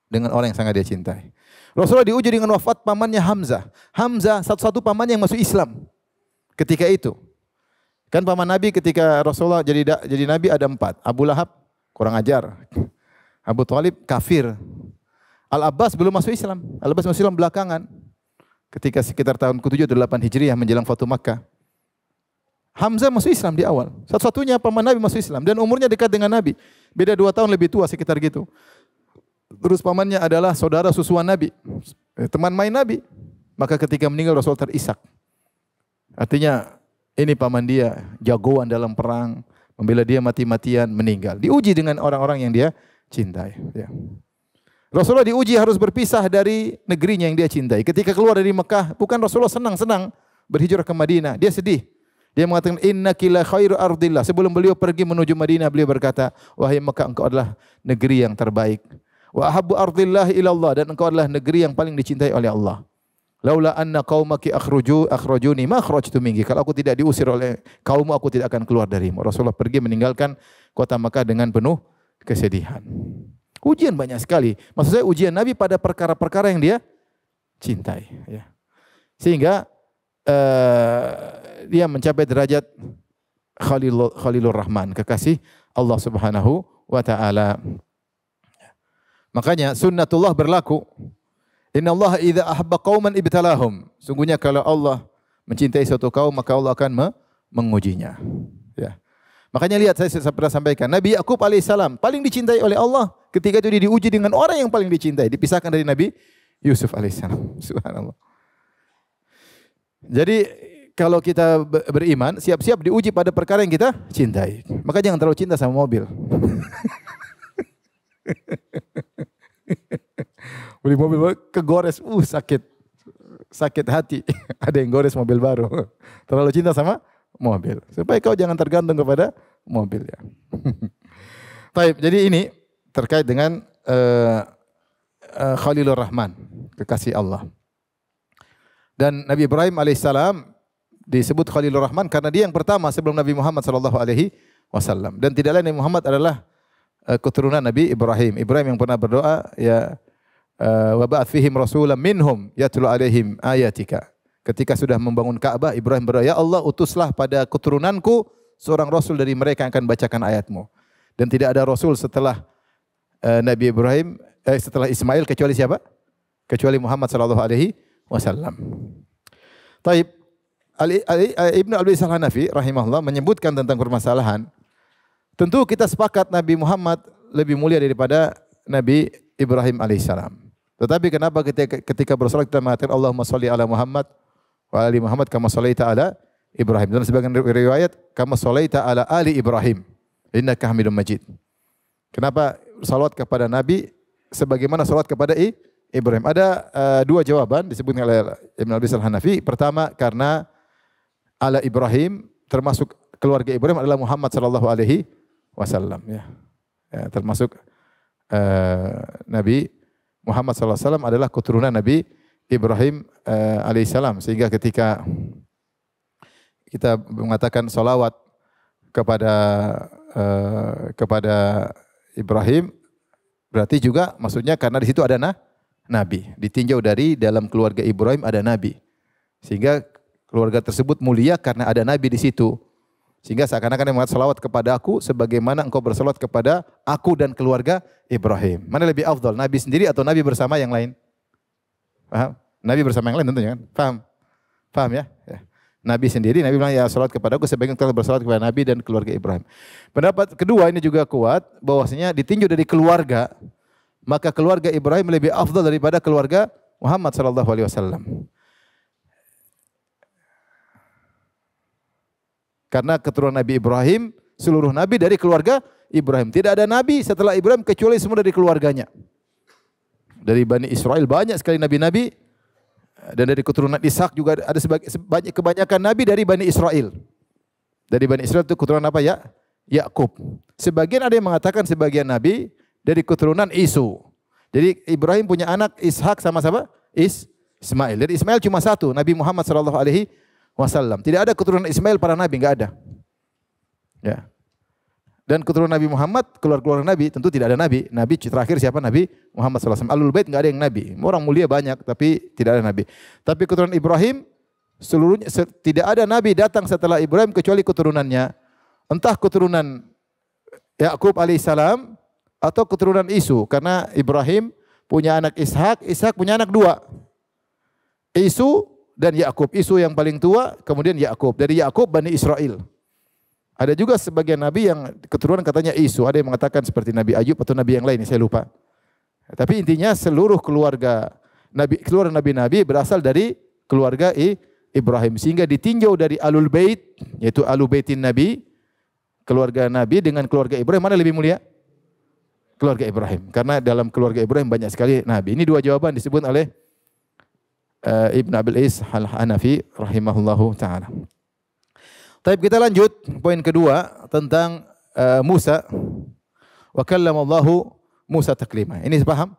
dengan orang yang sangat dia cintai. Rasulullah diuji dengan wafat pamannya Hamzah. Hamzah satu-satu pamannya yang masuk Islam ketika itu. Kan paman Nabi ketika Rasulullah jadi Nabi ada 4. Abu Lahab kurang ajar. Abu Talib kafir. Al-Abbas belum masuk Islam. Al-Abbas masuk Islam belakangan. Ketika sekitar tahun ke-7 atau 8 Hijriah menjelang Fatu Makkah. Hamzah masuk Islam di awal. Satu-satunya paman Nabi masuk Islam dan umurnya dekat dengan Nabi. Beda 2 tahun lebih tua sekitar gitu. Terus pamannya adalah saudara susuan Nabi, teman main Nabi. Maka ketika meninggal Rasul terisak. Artinya ini paman dia jagoan dalam perang, membela dia mati-matian, meninggal. Diuji dengan orang-orang yang dia cintai. Ya. Rasulullah diuji harus berpisah dari negerinya yang dia cintai. Ketika keluar dari Mekah, bukan Rasulullah senang-senang berhijrah ke Madinah. Dia sedih. Dia mengatakan innaki la khairu ardillah. Sebelum beliau pergi menuju Madinah, beliau berkata, wahai Mekah, engkau adalah negeri yang terbaik. Wa ahabbu ardillah ila Allah, dan engkau adalah negeri yang paling dicintai oleh Allah. Laula anna qaumaki akhrajuni ma akhrajtu minki. Kalau aku tidak diusir oleh kaummu, aku tidak akan keluar darimu. Rasulullah pergi meninggalkan kota Mekah dengan penuh kesedihan. Ujian banyak sekali. Maksud saya ujian Nabi pada perkara-perkara yang dia cintai, ya. Sehingga dia mencapai derajat Khalilur Rahman, kekasih Allah Subhanahu wa taala. Makanya sunnatullah berlaku. Innallaha idza ahabba qauman ibtalahum. Sungguhnya kalau Allah mencintai suatu kaum, maka Allah akan mengujinya. Ya. Makanya lihat, saya pernah sampaikan, Nabi Yakub alaihissalam paling dicintai oleh Allah. Ketika itu dia diuji dengan orang yang paling dicintai, dipisahkan dari Nabi Yusuf alaihissalam. Subhanallah. Jadi kalau kita beriman, siap-siap diuji pada perkara yang kita cintai. Maka jangan terlalu cinta sama mobil. Beli mobil kegores, sakit hati. Ada yang gores mobil baru. Terlalu cinta sama mobil. Supaya kau jangan tergantung kepada mobil, ya. Baik, jadi ini terkait dengan Khalilur Rahman, kekasih Allah. Dan Nabi Ibrahim alaihissalam disebut Khalilur Rahman karena dia yang pertama sebelum Nabi Muhammad sallallahu alaihi wasallam. Dan tidak lain Nabi Muhammad adalah keturunan Nabi Ibrahim. Ibrahim yang pernah berdoa, ya wa ba'ath fihim rasulan minhum yatlu alaihim ayatika. Ketika sudah membangun Ka'bah, Ibrahim berdoa, ya Allah, utuslah pada keturunanku seorang rasul dari mereka yang akan bacakan ayatmu. Dan tidak ada rasul setelah Nabi Ibrahim, setelah Ismail kecuali siapa? Kecuali Muhammad sallallahu alaihi wasallam. Taib, Ibnu Al-Aziz Al-Hanafi rahimahullah menyebutkan tentang permasalahan. Tentu kita sepakat Nabi Muhammad lebih mulia daripada Nabi Ibrahim alaihissalam. Tetapi kenapa ketika bersolat kita mengatakan Allahumma sholli ala Muhammad wa ali Muhammad kama shallaita ala Ibrahim. Dan sebagian riwayat kama shallaita ala ali Ibrahim innaka Hamidum Majid. Kenapa salat kepada Nabi sebagaimana salat kepada Ibrahim? Ada 2 jawaban disebutkan oleh Ibnu Al-Aziz Al-Hanafi. Pertama, karena ala Ibrahim termasuk keluarga Ibrahim adalah Muhammad sallallahu alaihi wasallam, ya. Termasuk Nabi Muhammad sallallahu alaihi wasallam adalah keturunan Nabi Ibrahim alaihissalam, sehingga ketika kita mengatakan salawat kepada Ibrahim, berarti juga maksudnya karena di situ ada nabi, ditinjau dari dalam keluarga Ibrahim ada nabi, sehingga keluarga tersebut mulia karena ada nabi di situ. Sehingga seakan-akan yang mengatakan salawat kepada aku sebagaimana engkau bersalawat kepada aku dan keluarga Ibrahim. Mana lebih afdal, Nabi sendiri atau Nabi bersama yang lain? Paham? Nabi bersama yang lain tentunya kan? Paham? Paham ya? Ya. Nabi sendiri, Nabi bilang ya salawat kepada aku sebagaimana engkau bersalawat kepada Nabi dan keluarga Ibrahim. Pendapat kedua ini juga kuat, bahwasanya ditinjau dari keluarga, maka keluarga Ibrahim lebih afdal daripada keluarga Muhammad sallallahu alaihi wasallam. Karena keturunan Nabi Ibrahim, seluruh Nabi dari keluarga Ibrahim. Tidak ada Nabi setelah Ibrahim kecuali semua dari keluarganya. Dari Bani Israel banyak sekali Nabi-Nabi. Dan dari keturunan Ishak juga ada kebanyakan Nabi dari Bani Israel. Dari Bani Israel itu keturunan apa ya? Yakub. Sebagian ada yang mengatakan sebagian Nabi dari keturunan Isu. Jadi Ibrahim punya anak Ishak sama siapa? Ismail. Dari Ismail cuma satu, Nabi Muhammad sallallahu alaihi wasallam. Tidak ada keturunan Ismail para nabi, enggak ada. Ya. Dan keturunan Nabi Muhammad, keluar Nabi, tentu tidak ada nabi. Nabi terakhir siapa? Nabi Muhammad sallallahu alaihi wasallam. Ahlul Bait enggak ada yang nabi. Orang mulia banyak tapi tidak ada nabi. Tapi keturunan Ibrahim seluruhnya tidak ada nabi datang setelah Ibrahim kecuali keturunannya. Entah keturunan Yakub alaihissalam atau keturunan Isu, karena Ibrahim punya anak Ishak, Ishak punya anak 2. Isu dan Yakub. Isu yang paling tua, kemudian Yakub. Dari Yakub Bani Israel. Ada juga sebagian nabi yang keturunan katanya Isu. Ada yang mengatakan seperti Nabi Ayub atau nabi yang lain, saya lupa. Tapi intinya seluruh keluarga nabi-nabi berasal dari keluarga Ibrahim. Sehingga ditinjau dari Alul Bait, yaitu Alul Baitin Nabi, keluarga Nabi dengan keluarga Ibrahim, mana lebih mulia? Keluarga Ibrahim. Karena dalam keluarga Ibrahim banyak sekali nabi. Ini dua jawaban disebut oleh Ibn Abil Is Al-Hanafi rahimahullahu ta'ala. Tapi kita lanjut poin kedua tentang Musa. Wa kallamallahu Musa taklima. Ini paham?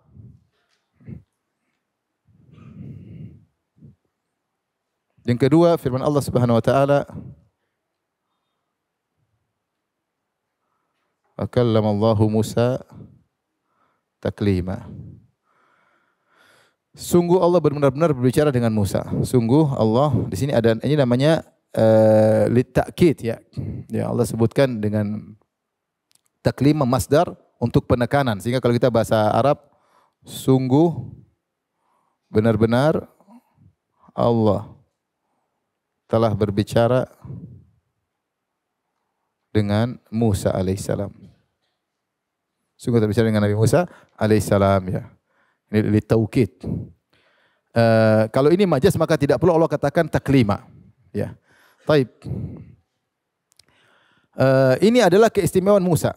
Yang kedua firman Allah Subhanahu wa taala, wa kallamallahu Musa taklima. Sungguh Allah benar-benar berbicara dengan Musa. Sungguh Allah, di sini ada, ini namanya litakid ya. Ya, Allah sebutkan dengan taklima masdar untuk penekanan. Sehingga kalau kita bahasa Arab, sungguh benar-benar Allah telah berbicara dengan Musa alaihissalam. Sungguh berbicara dengan Nabi Musa alaihissalam ya. Ini litaukid. Kalau ini majaz maka tidak perlu Allah katakan taklima. Ya. Taib. Ini adalah keistimewaan Musa.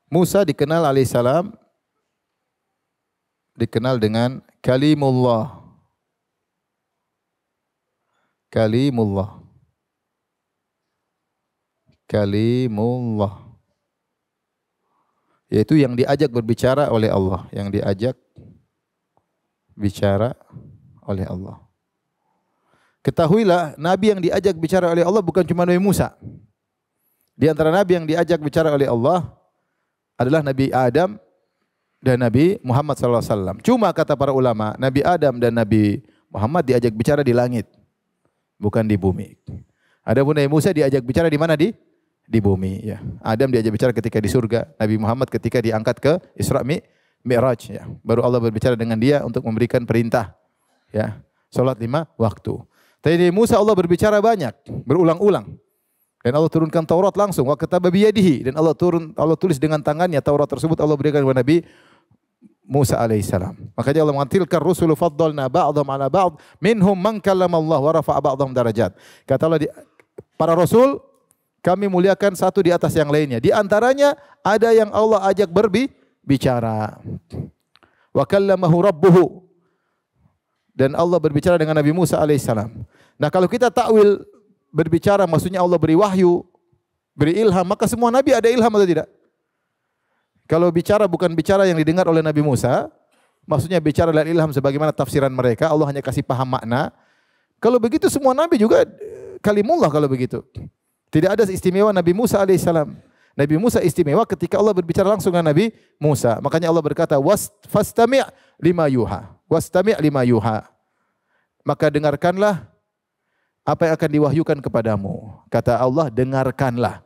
Musa dikenal alaihissalam, dikenal dengan kalimullah. Kalimullah. Kalimullah. Yaitu yang diajak berbicara oleh Allah. Yang diajak bicara oleh Allah. Ketahuilah, Nabi yang diajak bicara oleh Allah bukan cuma Nabi Musa. Di antara Nabi yang diajak bicara oleh Allah adalah Nabi Adam dan Nabi Muhammad SAW. Cuma kata para ulama, Nabi Adam dan Nabi Muhammad diajak bicara di langit, bukan di bumi. Adapun Nabi Musa diajak bicara di mana? Di bumi. Ya. Adam diajak bicara ketika di surga, Nabi Muhammad ketika diangkat ke Isra Mi'raj. Ya. Baru Allah berbicara dengan dia untuk memberikan perintah. Ya. Salat 5 waktu. Tapi Nabi Musa Allah berbicara banyak, berulang-ulang. Dan Allah turunkan Taurat langsung, wa kataba biyadihi, dan Allah tulis dengan tangannya Taurat tersebut Allah berikan kepada Nabi Musa alaihissalam. Makanya Allah mengatakan tilkar rusulu faddalna ba'dhum ala ba'd minhum man kallama Allah wa rafa'a ba'dhum darajat. Kata Allah, para rasul kami muliakan satu di atas yang lainnya. Di antaranya ada yang Allah ajak berbicara. Wa kallamahu rabbuhu. Dan Allah berbicara dengan Nabi Musa alaihissalam. Nah, kalau kita takwil berbicara maksudnya Allah beri wahyu, beri ilham, maka semua nabi ada ilham atau tidak? Kalau bicara bukan bicara yang didengar oleh Nabi Musa, maksudnya bicara dan ilham sebagaimana tafsiran mereka, Allah hanya kasih paham makna. Kalau begitu semua nabi juga kalimullah kalau begitu. Tidak ada istimewa Nabi Musa alaihissalam. Nabi Musa istimewa ketika Allah berbicara langsung dengan Nabi Musa. Makanya Allah berkata, "Fastami' lima yuha." Wastami' lima yuha. Maka dengarkanlah apa yang akan diwahyukan kepadamu. Kata Allah, dengarkanlah.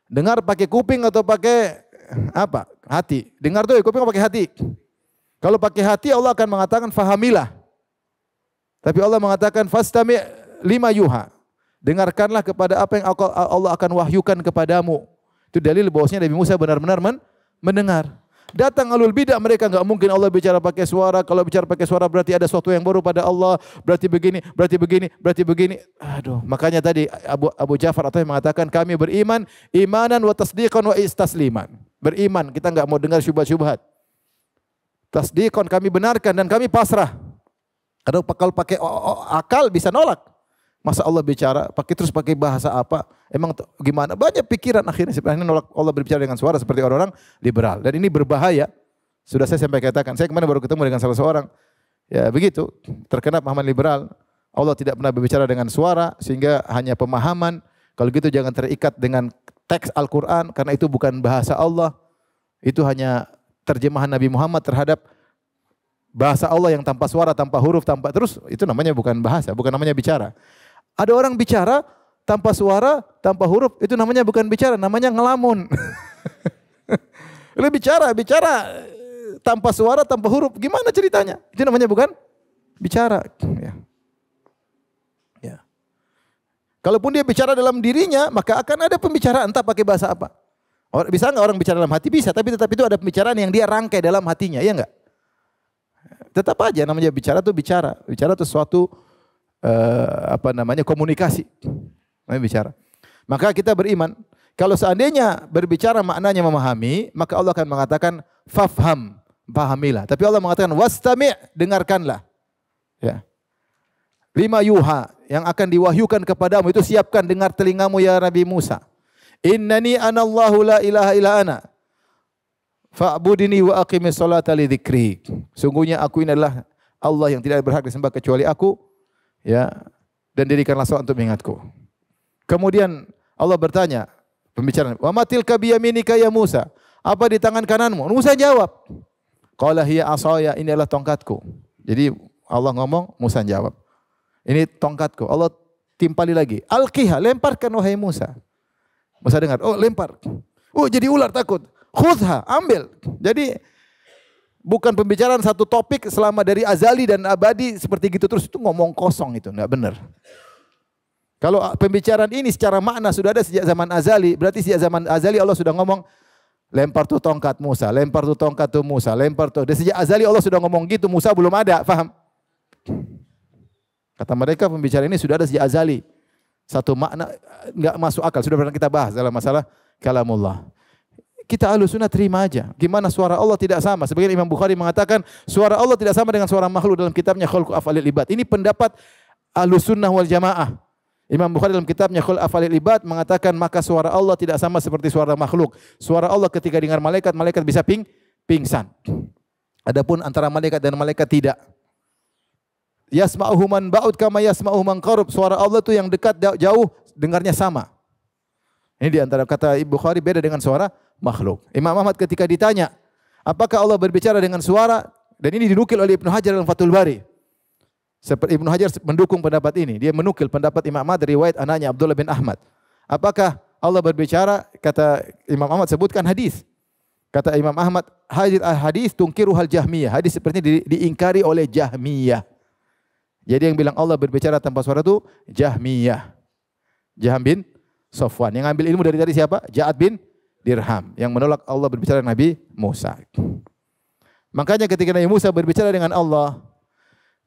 Dengar pakai kuping atau pakai apa? Hati. Dengar tuh kuping atau pakai hati? Kalau pakai hati Allah akan mengatakan fahamilah. Tapi Allah mengatakan fastami' lima yuha. Dengarkanlah kepada apa yang Allah akan wahyukan kepadamu. Itu dalil bahwasanya Nabi Musa benar-benar mendengar. Datang alul bidah, mereka enggak mungkin Allah bicara pakai suara. Kalau bicara pakai suara berarti ada sesuatu yang baru pada Allah. Berarti begini, berarti begini, berarti begini. Aduh, makanya tadi Abu Ja'far atau yang mengatakan kami beriman imanan wa tasdiqan wa istasliman. Beriman, kita enggak mau dengar syubhat-syubhat. Tasdiqan, kami benarkan dan kami pasrah. Kalau pakai akal bisa nolak. Masa Allah bicara pakai bahasa apa? Emang gimana? Banyak pikiran akhirnya sebenarnya nolak Allah berbicara dengan suara seperti orang-orang liberal. Dan ini berbahaya. Sudah saya sampai katakan. Saya kemarin baru ketemu dengan salah seorang. Ya begitu. Terkena pemahaman liberal. Allah tidak pernah berbicara dengan suara sehingga hanya pemahaman. Kalau gitu jangan terikat dengan teks Al-Quran karena itu bukan bahasa Allah. Itu hanya terjemahan Nabi Muhammad terhadap bahasa Allah yang tanpa suara, tanpa huruf, tanpa terus. Itu namanya bukan bahasa, bukan namanya bicara. Ada orang bicara tanpa suara, tanpa huruf, itu namanya bukan bicara, namanya ngelamun. Lu bicara tanpa suara, tanpa huruf, gimana ceritanya? Itu namanya bukan bicara. Ya. Kalaupun dia bicara dalam dirinya, maka akan ada pembicaraan entah pakai bahasa apa. Bisa enggak orang bicara dalam hati? Bisa, tapi tetap itu ada pembicaraan yang dia rangkai dalam hatinya, ya enggak? Tetap aja namanya bicara itu bicara. Bicara itu suatu komunikasi. Namanya bicara. Maka kita beriman, kalau seandainya berbicara maknanya memahami, maka Allah akan mengatakan fafham, pahamilah. Tapi Allah mengatakan wastami', dengarkanlah. Ya. 5 yuha yang akan diwahyukan kepadamu itu siapkan, dengar telingamu ya Nabi Musa. Innani anallahu la ilaha illa ana. Fa'budini wa aqimis salata li dzikri. Sungguhnya aku ini adalah Allah yang tidak berhak disembah kecuali aku, ya, dan dirikanlah salat untuk mengingatku. Kemudian Allah bertanya, pembicaraan, "Wa matil ka biyaminika ya Musa?" Apa di tangan kananmu? Musa jawab, "Qala hiya asaya," ini adalah tongkatku. Jadi Allah ngomong, Musa jawab, "Ini tongkatku." Allah timpali lagi, "Alqiha," lemparkan wahai Musa. Musa dengar, oh lempar. Oh jadi ular takut. Khudha, ambil. Jadi bukan pembicaraan satu topik selama dari azali dan abadi seperti gitu terus, itu ngomong kosong, itu enggak benar. Kalau pembicaraan ini secara makna sudah ada sejak zaman azali, berarti sejak zaman azali Allah sudah ngomong lempar tuh tongkat Musa, lempar tuh tongkat tuh Musa, lempar tuh. Dan sejak azali Allah sudah ngomong gitu, Musa belum ada, paham? Kata mereka pembicaraan ini sudah ada sejak azali. Satu makna enggak masuk akal, sudah pernah kita bahas dalam masalah kalamullah. Kita Ahlussunnah terima aja. Gimana suara Allah tidak sama? Sebagian Imam Bukhari mengatakan suara Allah tidak sama dengan suara makhluk dalam kitabnya Khalqu Af'alil Ibad. Ini pendapat Ahlussunnah wal Jamaah. Imam Bukhari dalam kitabnya Khalqu Af'alil Ibad mengatakan maka suara Allah tidak sama seperti suara makhluk. Suara Allah ketika dengar malaikat, malaikat bisa pingsan. Adapun antara malaikat dan malaikat tidak. Yasma'uhu man ba'ud kama yasma'uhu man qarub. Suara Allah itu yang dekat jauh dengarnya sama. Ini di antara kata Ibnu Bukhari beda dengan suara makhluk. Imam Ahmad ketika ditanya, apakah Allah berbicara dengan suara? Dan ini dinukil oleh Ibnu Hajar dalam Fathul Bari. Seperti Ibnu Hajar mendukung pendapat ini. Dia menukil pendapat Imam Ahmad dari riwayat anaknya Abdullah bin Ahmad. Apakah Allah berbicara? Kata Imam Ahmad sebutkan hadis. Kata Imam Ahmad, hadis tungkiruhal Jahmiyah. Hadis seperti diingkari oleh Jahmiyah. Jadi yang bilang Allah berbicara tanpa suara itu Jahmiyah. Jaham bin Safwan. Yang ambil ilmu dari siapa? Ja'ad bin Dirham. Yang menolak Allah berbicara dengan Nabi Musa. Makanya ketika Nabi Musa berbicara dengan Allah,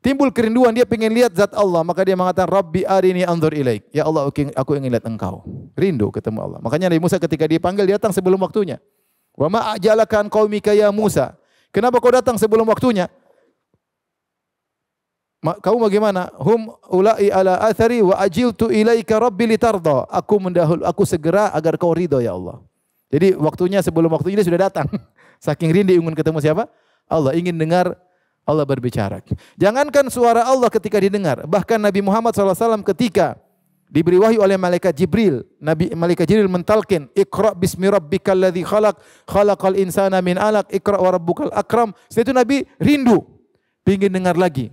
timbul kerinduan, dia ingin lihat zat Allah. Maka dia mengatakan, Rabbi arini anzur ilaik. Ya Allah, aku ingin lihat engkau. Rindu ketemu Allah. Makanya Nabi Musa ketika dipanggil, datang sebelum waktunya. Wa ma ajalaka an qaumika ya Musa. Kenapa kau datang sebelum waktunya? Kamu bagaimana? Hum ulai ala athari wa ajiltu ilaika rabbi litarda. Aku segera agar kau ridho ya Allah. Jadi waktunya sebelum waktu ini sudah datang. Saking rindu ingin ketemu siapa? Allah, ingin dengar Allah berbicara. Jangankan suara Allah ketika didengar, bahkan Nabi Muhammad SAW ketika diberi wahyu oleh malaikat Jibril, malaikat Jibril mentalkin, Iqra bismi rabbikal ladzi khalaq, khalaqal insana min alaq, Iqra wa rabbukal akram. Setelah itu Nabi rindu, ingin dengar lagi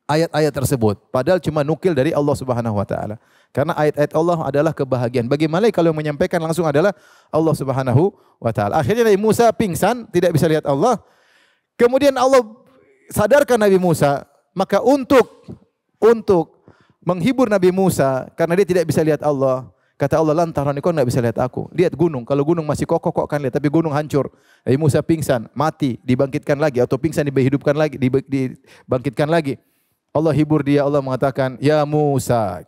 ayat-ayat tersebut. Padahal cuma nukil dari Allah Subhanahu wa taala. Karena ayat-ayat Allah adalah kebahagiaan. Bagi malaikat kalau yang menyampaikan langsung adalah Allah Subhanahu wa taala. Akhirnya Nabi Musa pingsan, tidak bisa lihat Allah. Kemudian Allah sadarkan Nabi Musa, maka untuk menghibur Nabi Musa karena dia tidak bisa lihat Allah, kata Allah, lantaran kau tidak bisa lihat aku. Lihat gunung, kalau gunung masih kokoh kok akan lihat, tapi gunung hancur. Nabi Musa pingsan, mati, dibangkitkan lagi, atau pingsan dihidupkan lagi, dibangkitkan lagi. Allah hibur dia, Allah mengatakan, ya Musa,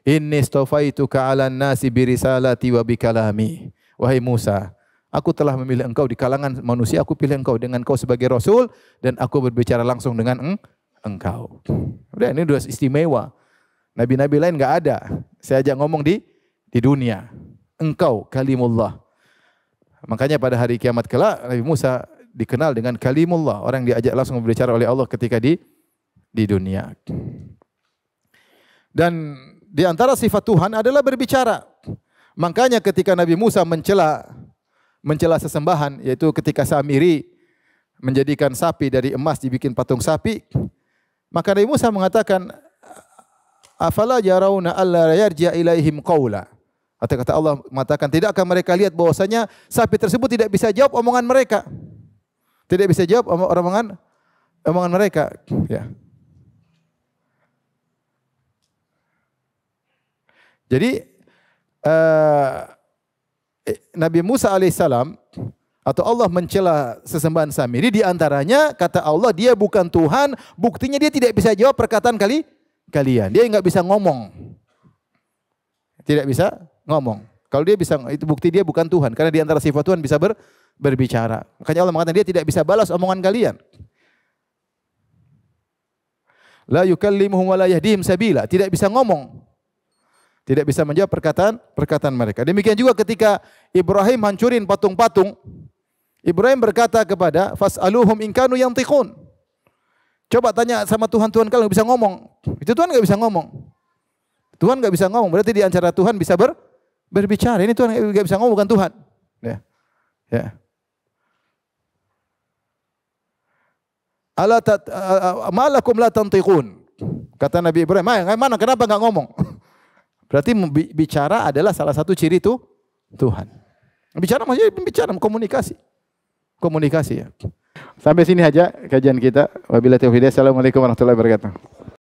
inni istafaituka 'alan nasi birisalati wa bikalami. Wahai Musa, aku telah memilih engkau di kalangan manusia, aku pilih engkau dengan engkau sebagai rasul dan aku berbicara langsung dengan engkau. Udah, ini udah istimewa. Nabi-nabi lain enggak ada. Saya ajak ngomong di dunia. Engkau kalimullah. Makanya pada hari kiamat kelak Nabi Musa dikenal dengan kalimullah, orang yang diajak langsung berbicara oleh Allah ketika di dunia. Dan di antara sifat Tuhan adalah berbicara. Makanya ketika Nabi Musa mencela sesembahan, yaitu ketika Samiri menjadikan sapi dari emas dibikin patung sapi, maka Nabi Musa mengatakan, afala yarawna alla yarji'a ilaihim qawla. Atau kata Allah mengatakan, tidakkah mereka lihat bahwasanya sapi tersebut tidak bisa jawab omongan mereka. Tidak bisa jawab omongan mereka, ya. Jadi Nabi Musa alaihissalam atau Allah mencela sesembahan Samiri, di antaranya kata Allah dia bukan Tuhan, buktinya dia tidak bisa jawab perkataan kalian. Dia enggak bisa ngomong. Tidak bisa ngomong. Kalau dia bisa, itu bukti dia bukan Tuhan, karena di antara sifat Tuhan bisa berbicara. Makanya Allah mengatakan dia tidak bisa balas omongan kalian. La yukallimuhum wa la yahdihim sabila, tidak bisa ngomong. Tidak bisa menjawab perkataan mereka. Demikian juga ketika Ibrahim hancurin patung-patung, Ibrahim berkata kepada fas'aluhum in kanu yantiqun. Coba tanya sama Tuhan kalian bisa ngomong. Itu Tuhan enggak bisa ngomong. Tuhan enggak bisa ngomong, berarti di antara Tuhan bisa berbicara. Ini Tuhan enggak bisa ngomong, bukan Tuhan. Ya. Ya. Ala malakum la tantiqun. Kata Nabi Ibrahim, "Mana kenapa enggak ngomong?" Berarti bicara adalah salah satu ciri itu Tuhan. Bicara maksudnya bicara, komunikasi. Komunikasi ya. Sampai sini aja kajian kita. Wabillahi taufiq. Assalamualaikum warahmatullahi wabarakatuh.